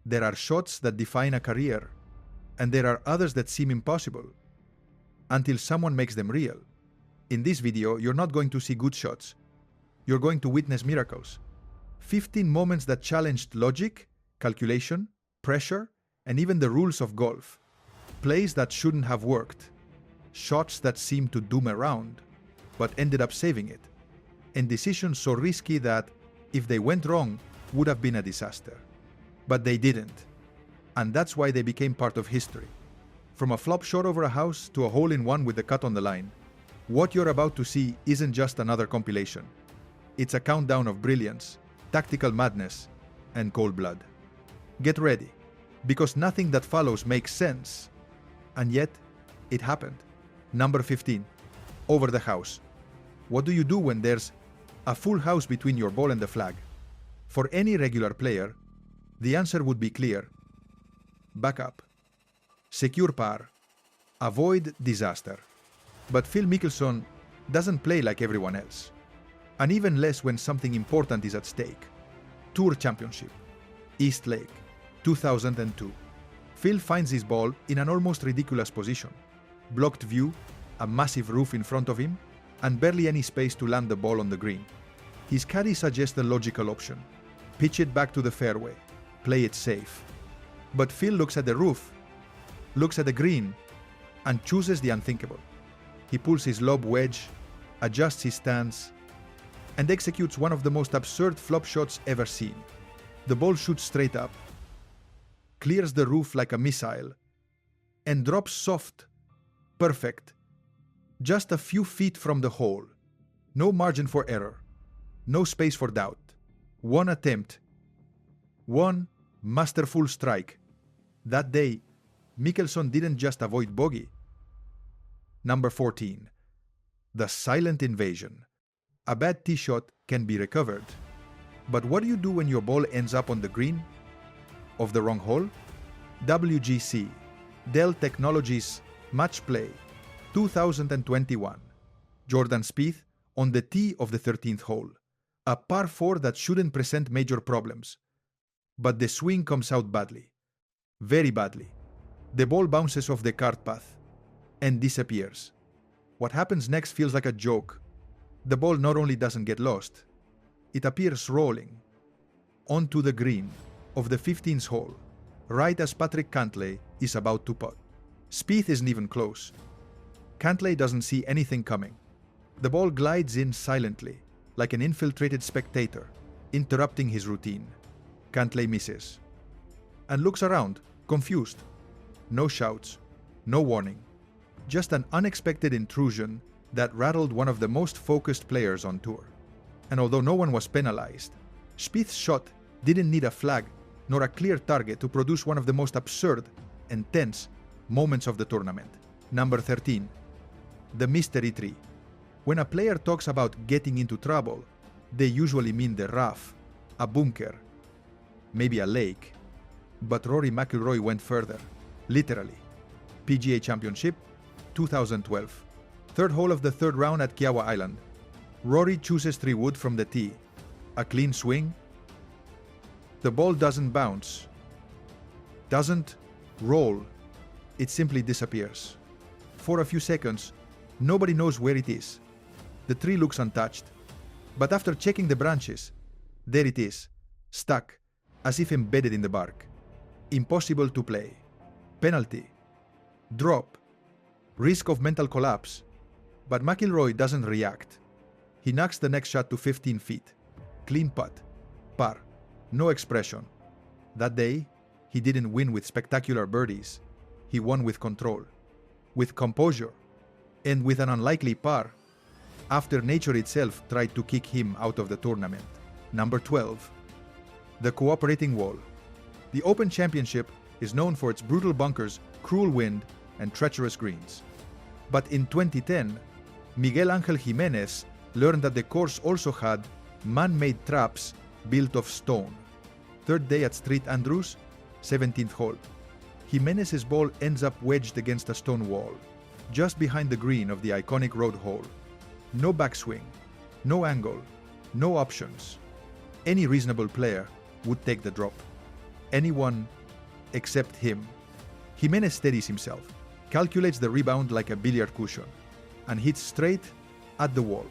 There are shots that define a career, and there are others that seem impossible, until someone makes them real. In this video, you're not going to see good shots. You're going to witness miracles. 15 moments that challenged logic, calculation, pressure, and even the rules of golf. Plays that shouldn't have worked. Shots that seemed to doom a round, but ended up saving it. And decisions so risky that, if they went wrong, would have been a disaster. But they didn't. And that's why they became part of history. From a flop shot over a house to a hole-in-one with the cut on the line, what you're about to see isn't just another compilation. It's a countdown of brilliance, tactical madness, and cold blood. Get ready, because nothing that follows makes sense. And yet, it happened. Number 15. Over the house. What do you do when there's a full house between your ball and the flag? For any regular player, the answer would be clear. Back up. Secure par. Avoid disaster. But Phil Mickelson doesn't play like everyone else. And even less when something important is at stake. Tour Championship. East Lake. 2002. Phil finds his ball in an almost ridiculous position. Blocked view, a massive roof in front of him, and barely any space to land the ball on the green. His caddy suggests the logical option. Pitch it back to the fairway. Play it safe. But Phil looks at the roof, looks at the green, and chooses the unthinkable. He pulls his lob wedge, adjusts his stance, and executes one of the most absurd flop shots ever seen. The ball shoots straight up, clears the roof like a missile, and drops soft, perfect, just a few feet from the hole. No margin for error, no space for doubt. One attempt, one masterful strike. That day, Mickelson didn't just avoid bogey. Number 14. The silent invasion. A bad tee shot can be recovered. But what do you do when your ball ends up on the green of the wrong hole? WGC, Dell Technologies Match Play, 2021. Jordan Spieth on the tee of the 13th hole. A par 4 that shouldn't present major problems. But the swing comes out badly. Very badly. The ball bounces off the cart path and disappears. What happens next feels like a joke. The ball not only doesn't get lost, it appears rolling onto the green of the 15th hole, right as Patrick Cantlay is about to putt. Spieth isn't even close. Cantlay doesn't see anything coming. The ball glides in silently, like an infiltrated spectator, interrupting his routine. Cantlay misses and looks around, confused. No shouts, no warning. Just an unexpected intrusion that rattled one of the most focused players on tour. And although no one was penalized, Spieth's shot didn't need a flag nor a clear target to produce one of the most absurd and tense moments of the tournament. Number 13. The mystery tree. When a player talks about getting into trouble, they usually mean the rough, a bunker, maybe a lake. But Rory McIlroy went further, literally. PGA Championship, 2012. Third hole of the third round at Kiawah Island. Rory chooses 3 wood from the tee. A clean swing. The ball doesn't bounce, doesn't roll. It simply disappears. For a few seconds, nobody knows where it is. The tree looks untouched. But after checking the branches, there it is, stuck, as if embedded in the bark. Impossible to play. Penalty. Drop. Risk of mental collapse. But McIlroy doesn't react. He knocks the next shot to 15 feet. Clean putt. Par. No expression. That day, he didn't win with spectacular birdies. He won with control, with composure, and with an unlikely par, after nature itself tried to kick him out of the tournament. Number 12. The cooperating wall. The Open Championship is known for its brutal bunkers, cruel wind, and treacherous greens. But in 2010, Miguel Angel Jimenez learned that the course also had man-made traps built of stone. Third day at St Andrews, 17th hole. Jimenez's ball ends up wedged against a stone wall, just behind the green of the iconic road hole. No backswing, no angle, no options. Any reasonable player would take the drop. anyone except him. Jimenez steadies himself, calculates the rebound like a billiard cushion, and hits straight at the wall.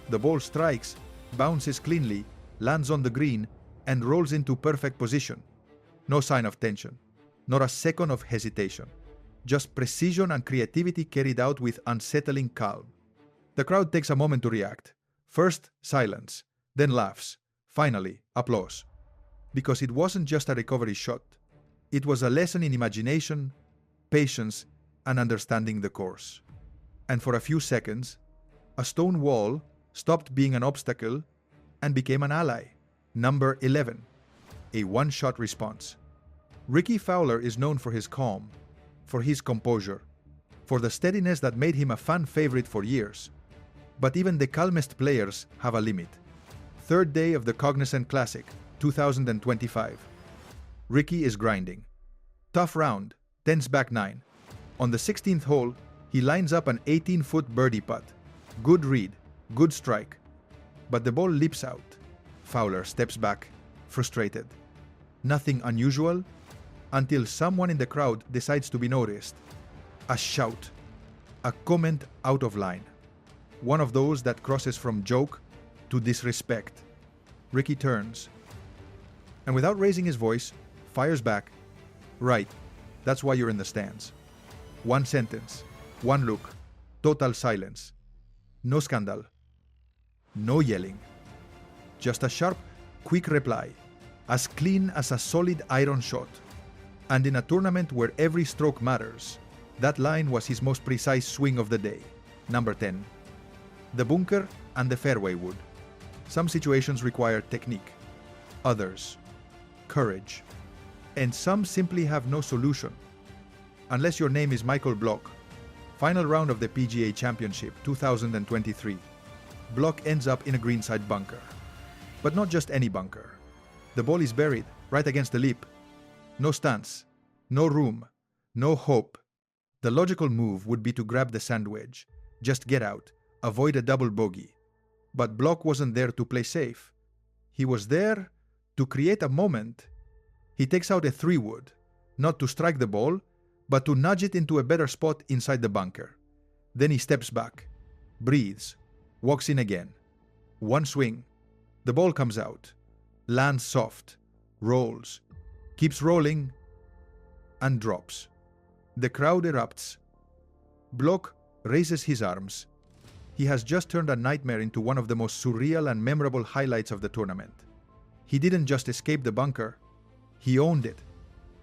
The ball strikes, bounces cleanly, lands on the green, and rolls into perfect position. No sign of tension, not a second of hesitation. Just precision and creativity carried out with unsettling calm. The crowd takes a moment to react. First, silence, then laughs, finally, applause. Because it wasn't just a recovery shot. It was a lesson in imagination, patience, and understanding the course. And for a few seconds, a stone wall stopped being an obstacle and became an ally. Number 11. A one-shot response. Rickie Fowler is known for his calm, for his composure, for the steadiness that made him a fan favorite for years. But even the calmest players have a limit. Third day of the Cognizant Classic, 2025. Rickie is grinding. Tough round, tens back 9. On the 16th hole, he lines up an 18-foot birdie putt. Good read, good strike. But the ball leaps out. Fowler steps back, frustrated. Nothing unusual, until someone in the crowd decides to be noticed. A shout. A comment out of line. One of those that crosses from joke to disrespect. Rickie turns, and without raising his voice, fires back. Right, that's why you're in the stands. One sentence, one look, total silence. No scandal. No yelling. Just a sharp, quick reply, as clean as a solid iron shot. And in a tournament where every stroke matters, that line was his most precise swing of the day. Number 10. The bunker and the fairway wood. Some situations require technique, others, courage, and some simply have no solution. Unless your name is Michael Block. Final round of the PGA Championship 2023. Block ends up in a greenside bunker. But not just any bunker. The ball is buried right against the lip. No stance, no room, no hope. The logical move would be to grab the sand wedge, just get out, avoid a double bogey. But Block wasn't there to play safe. He was there to create a moment. He takes out a 3-wood, not to strike the ball, but to nudge it into a better spot inside the bunker. Then he steps back, breathes, walks in again. One swing, the ball comes out, lands soft, rolls, keeps rolling, and drops. The crowd erupts. Block raises his arms. He has just turned a nightmare into one of the most surreal and memorable highlights of the tournament. He didn't just escape the bunker, he owned it.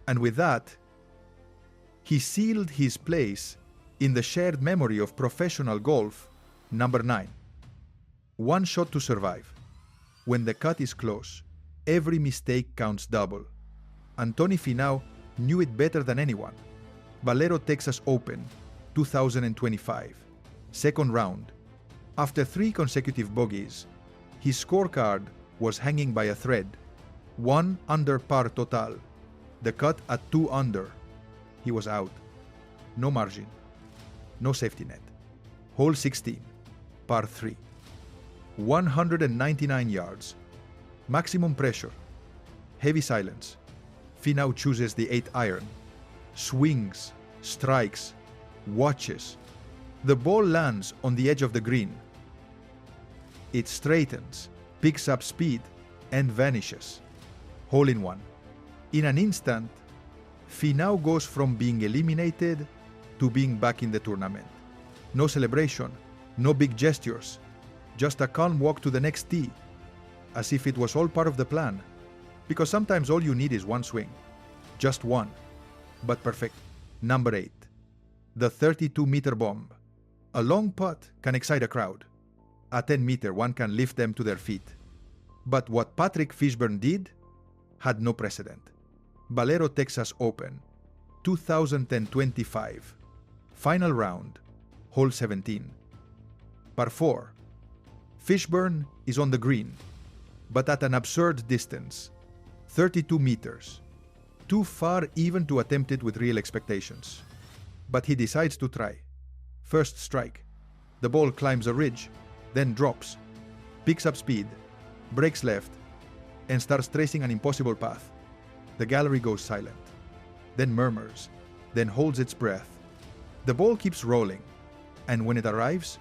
And with that, he sealed his place in the shared memory of professional golf. Number 9. One shot to survive. When the cut is close, every mistake counts double. And Tony Finau knew it better than anyone. Valero Texas Open, 2025. Second round. After 3 consecutive bogeys, his scorecard was hanging by a thread. 1 under par total. The cut at 2 under. He was out. No margin. No safety net. Hole 16. Par 3. 199 yards. Maximum pressure. Heavy silence. Finau chooses the 8-iron. Swings, strikes, watches. The ball lands on the edge of the green. It straightens, picks up speed, and vanishes. Hole in one. In an instant, Finau goes from being eliminated to being back in the tournament. No celebration, no big gestures, just a calm walk to the next tee, as if it was all part of the plan. Because sometimes all you need is one swing. Just one. But perfect. Number 8. The 32-meter bomb. A long putt can excite a crowd. A 10-meter one can lift them to their feet. But what Patrick Fishburn did had no precedent. Valero Texas Open, 2025. Final round, hole 17. Par 4. Fishburn is on the green, but at an absurd distance, 32 meters. Too far even to attempt it with real expectations. But he decides to try. First strike. The ball climbs a ridge, then drops, picks up speed, breaks left, and starts tracing an impossible path. The gallery goes silent, then murmurs, then holds its breath. The ball keeps rolling, and when it arrives,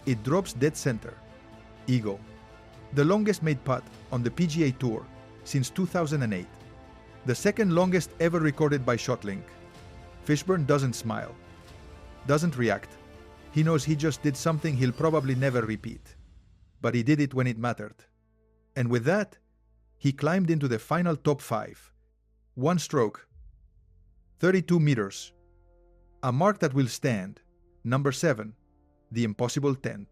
it drops dead center. Eagle. The longest made putt on the PGA Tour since 2008. The second longest ever recorded by ShotLink. Fishburne doesn't smile, doesn't react. He knows he just did something he'll probably never repeat. But he did it when it mattered. And with that, he climbed into the final top 5. One stroke. 32 meters. A mark that will stand. Number 7. The impossible tent.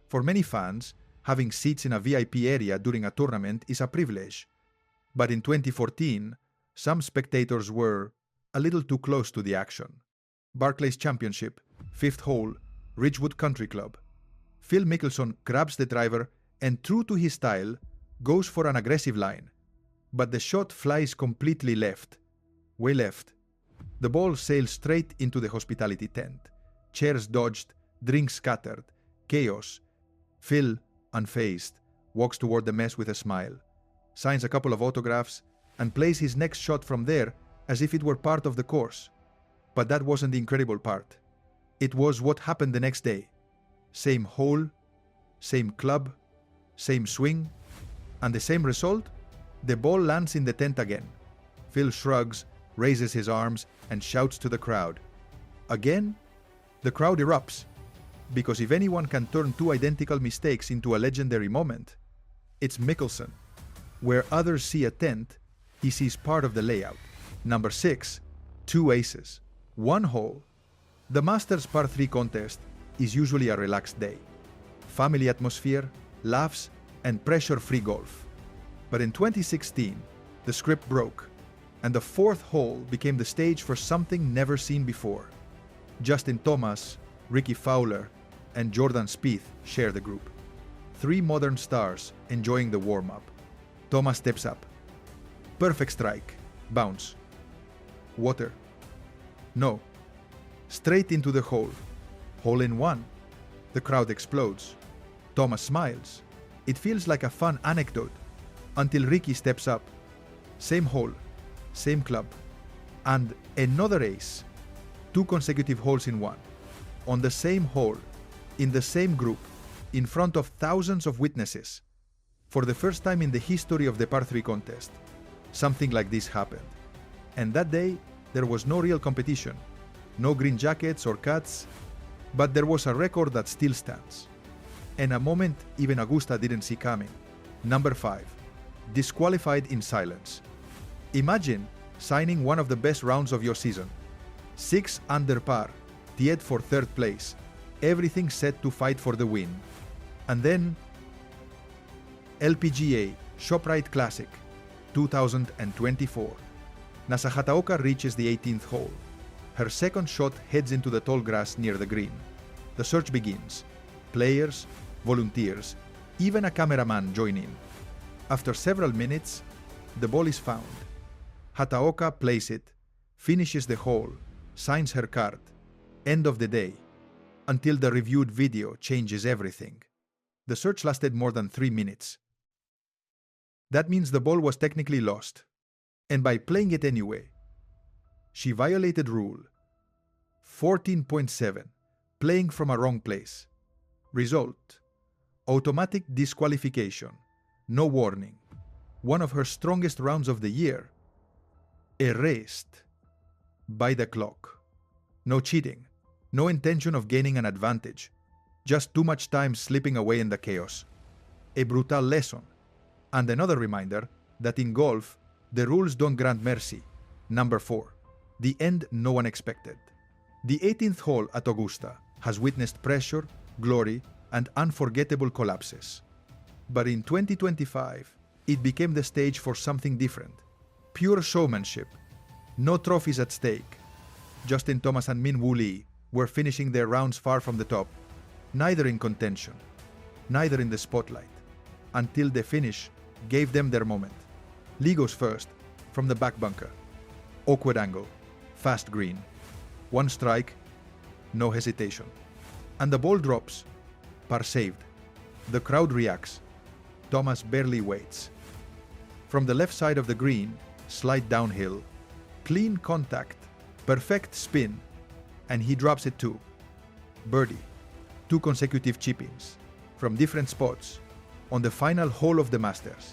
For many fans, having seats in a VIP area during a tournament is a privilege. But in 2014, some spectators were a little too close to the action. Barclays Championship, 5th hole, Ridgewood Country Club. Phil Mickelson grabs the driver and, true to his style, goes for an aggressive line. But the shot flies completely left. Way left. The ball sails straight into the hospitality tent. Chairs dodged, drinks scattered, chaos. Phil, unfazed, walks toward the mess with a smile, signs a couple of autographs, and plays his next shot from there as if it were part of the course. But that wasn't the incredible part. It was what happened the next day. Same hole, same club, same swing, and the same result? The ball lands in the tent again. Phil shrugs, raises his arms, and shouts to the crowd. Again, the crowd erupts, because if anyone can turn two identical mistakes into a legendary moment, it's Mickelson. Where others see a tent, he sees part of the layout. Number 6, 2 aces, 1 hole. The Masters Par 3 contest is usually a relaxed day. Family atmosphere, laughs, and pressure-free golf. But in 2016, the script broke, and the 4th hole became the stage for something never seen before. Justin Thomas, Rickie Fowler, and Jordan Spieth share the group. 3 modern stars enjoying the warm-up. Thomas steps up. Perfect strike. Bounce. Water. No. Straight into the hole. Hole in one. The crowd explodes. Thomas smiles. It feels like a fun anecdote until Rickie steps up. Same hole, same club, and another ace. 2 consecutive holes in one. On the same hole, in the same group, in front of thousands of witnesses. For the first time in the history of the Par 3 contest, something like this happened. And that day, there was no real competition, no green jackets or cuts, but there was a record that still stands. And a moment even Augusta didn't see coming. Number 5. Disqualified in silence. Imagine signing one of the best rounds of your season. 6 under par, tied for 3rd place, everything set to fight for the win. And then LPGA ShopRite Classic 2024. Nasa Hataoka reaches the 18th hole. Her second shot heads into the tall grass near the green. The search begins. Players, volunteers, even a cameraman join in. After several minutes, the ball is found. Hataoka plays it, finishes the hole, signs her card. End of the day. Until the reviewed video changes everything. The search lasted more than 3 minutes. That means the ball was technically lost. And by playing it anyway, she violated rule 14.7, playing from a wrong place. Result: automatic disqualification, no warning. One of her strongest rounds of the year, erased by the clock. No cheating, no intention of gaining an advantage, just too much time slipping away in the chaos. A brutal lesson, and another reminder that in golf, the rules don't grant mercy. Number 4. The end no one expected. The 18th hole at Augusta has witnessed pressure, glory, and unforgettable collapses. But in 2025, it became the stage for something different. Pure showmanship. No trophies at stake. Justin Thomas and Min Woo Lee were finishing their rounds far from the top, neither in contention, neither in the spotlight, until the finish gave them their moment. Lee goes first, from the back bunker. Awkward angle, fast green. 1 strike, no hesitation. And the ball drops, par saved. The crowd reacts. Thomas barely waits. From the left side of the green, slide downhill, clean contact, perfect spin, and he drops it too. Birdie. 2 consecutive chip-ins, from different spots, on the final hole of the Masters.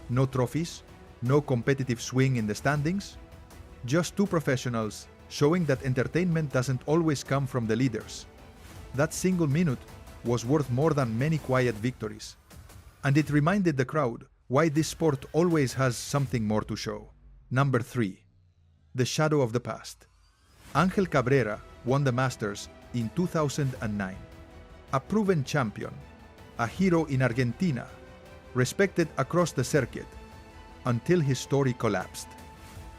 No trophies, no competitive swing in the standings, just 2 professionals showing that entertainment doesn't always come from the leaders. That single minute was worth more than many quiet victories. And it reminded the crowd why this sport always has something more to show. Number 3. The shadow of the past. Angel Cabrera won the Masters in 2009. A proven champion, a hero in Argentina, respected across the circuit, until his story collapsed.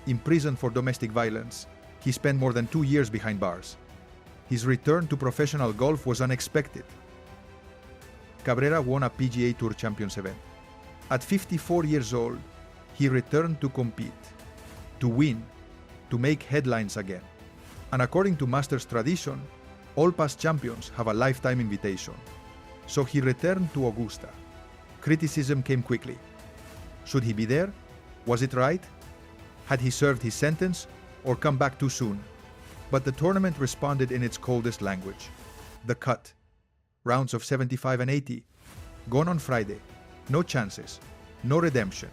Imprisoned for domestic violence, he spent more than 2 years behind bars. His return to professional golf was unexpected. Cabrera won a PGA Tour Champions event. At 54 years old, he returned to compete, to win, to make headlines again. And according to Masters tradition, all past champions have a lifetime invitation. So he returned to Augusta. Criticism came quickly. Should he be there? Was it right? Had he served his sentence or come back too soon? But the tournament responded in its coldest language. The cut. Rounds of 75 and 80. Gone on Friday. No chances. No redemption.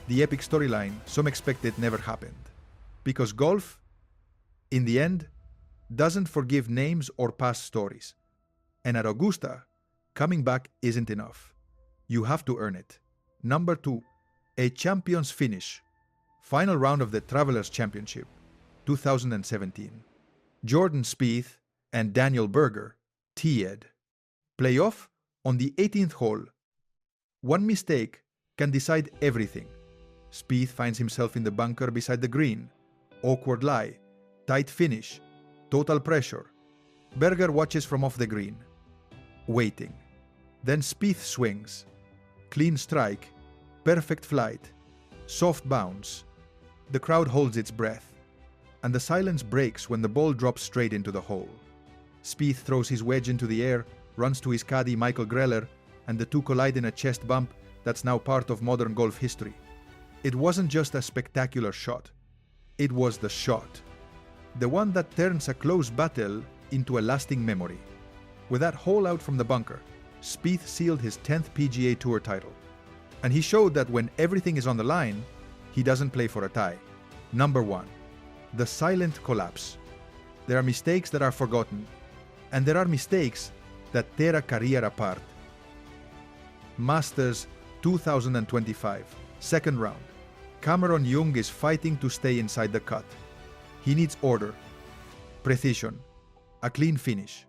The epic storyline some expected never happened. Because golf, in the end, doesn't forgive names or past stories. And at Augusta, coming back isn't enough. You have to earn it. Number 2. A champion's finish. Final round of the Travelers Championship, 2017. Jordan Spieth and Daniel Berger teed. Playoff on the 18th hole. One mistake can decide everything. Spieth finds himself in the bunker beside the green. Awkward lie, tight finish, total pressure. Berger watches from off the green, waiting. Then Spieth swings. Clean strike, perfect flight, soft bounce. The crowd holds its breath, and the silence breaks when the ball drops straight into the hole. Spieth throws his wedge into the air, runs to his caddy Michael Greller, and the two collide in a chest bump that's now part of modern golf history. It wasn't just a spectacular shot. It was the shot. The one that turns a close battle into a lasting memory. With that hole out from the bunker, Spieth sealed his 10th PGA Tour title. And he showed that when everything is on the line, he doesn't play for a tie. Number 1. The silent collapse. There are mistakes that are forgotten, and there are mistakes that tear a career apart. Masters 2025, second round. Cameron Young is fighting to stay inside the cut. He needs order, precision, a clean finish.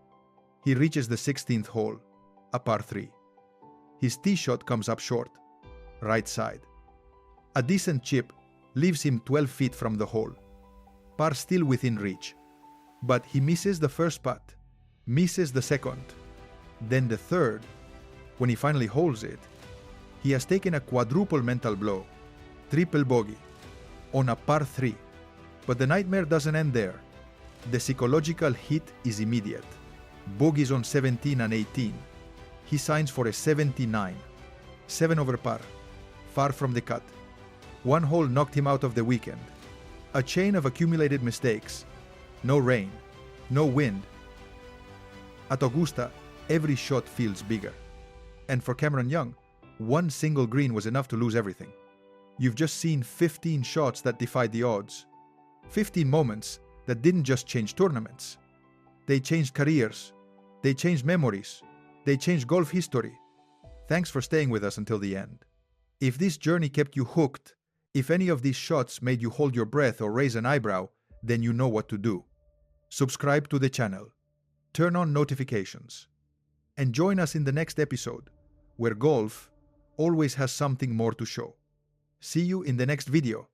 He reaches the 16th hole, a par 3. His tee shot comes up short, right side. A decent chip leaves him 12 feet from the hole. Par still within reach. But he misses the first putt, misses the second, then the third. When he finally holds it, he has taken a quadruple mental blow, triple bogey, on a par 3. But the nightmare doesn't end there. The psychological hit is immediate. Bogeys on 17 and 18. He signs for a 79. 7 over par, far from the cut. One hole knocked him out of the weekend. A chain of accumulated mistakes. No rain, no wind. At Augusta, every shot feels bigger. And for Cameron Young, one single green was enough to lose everything. You've just seen 15 shots that defied the odds. 15 moments that didn't just change tournaments. They changed careers. They changed memories. They changed golf history. Thanks for staying with us until the end. If this journey kept you hooked, if any of these shots made you hold your breath or raise an eyebrow, then you know what to do. Subscribe to the channel. Turn on notifications. And join us in the next episode, where golf always has something more to show. See you in the next video.